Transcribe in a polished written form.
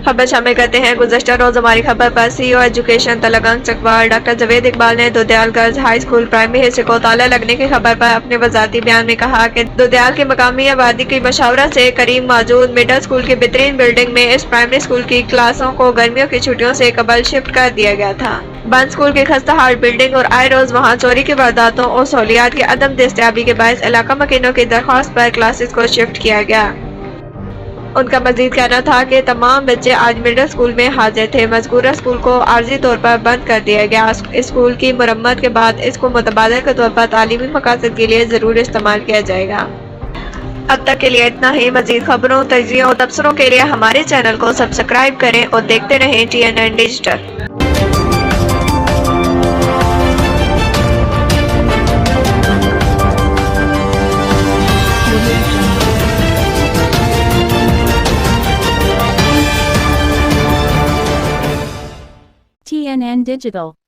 खबर शामिल करते हैं। गुज़श्ता रोज हमारी खबर पर CEO education Talagang Chakwal doctor Javed Iqbal ने Dudhial girls high school primary हिस्से को ताला लगने की खबर पर अपने वजाती बयान में कहा कि दुधियाल की मकामी आबादी की मशावरत से करीब मौजूद मिडिल स्कूल की बेहतरीन बिल्डिंग में इस प्राइमरी स्कूल की क्लासों को गर्मियों की छुट्टियों से कबल शिफ्ट कर दिया गया था। बंद स्कूल की खस्ता हाल बिल्डिंग और आए रोज वहाँ चोरी की वारदातों और सहूलियात की अदम दस्तयाबी के बायस इलाका मकीनों की दरख्वास्त पर क्लासेस को शिफ्ट किया गया। उनका मजीद कहना था कि तमाम बच्चे आज मिडिल स्कूल में हाजिर थे। मज़कूरा स्कूल को आर्जी तौर पर बंद कर दिया गया। इस स्कूल की मरम्मत के बाद इसको मुतबादल के तौर पर तालीमी मकासद के लिए ज़रूर इस्तेमाल किया जाएगा। अब तक के लिए इतना ही। मजीद खबरों, तजियों और तबसरों के लिए हमारे चैनल को सब्सक्राइब करें और देखते रहें TNN डिजिटल। TNN Digital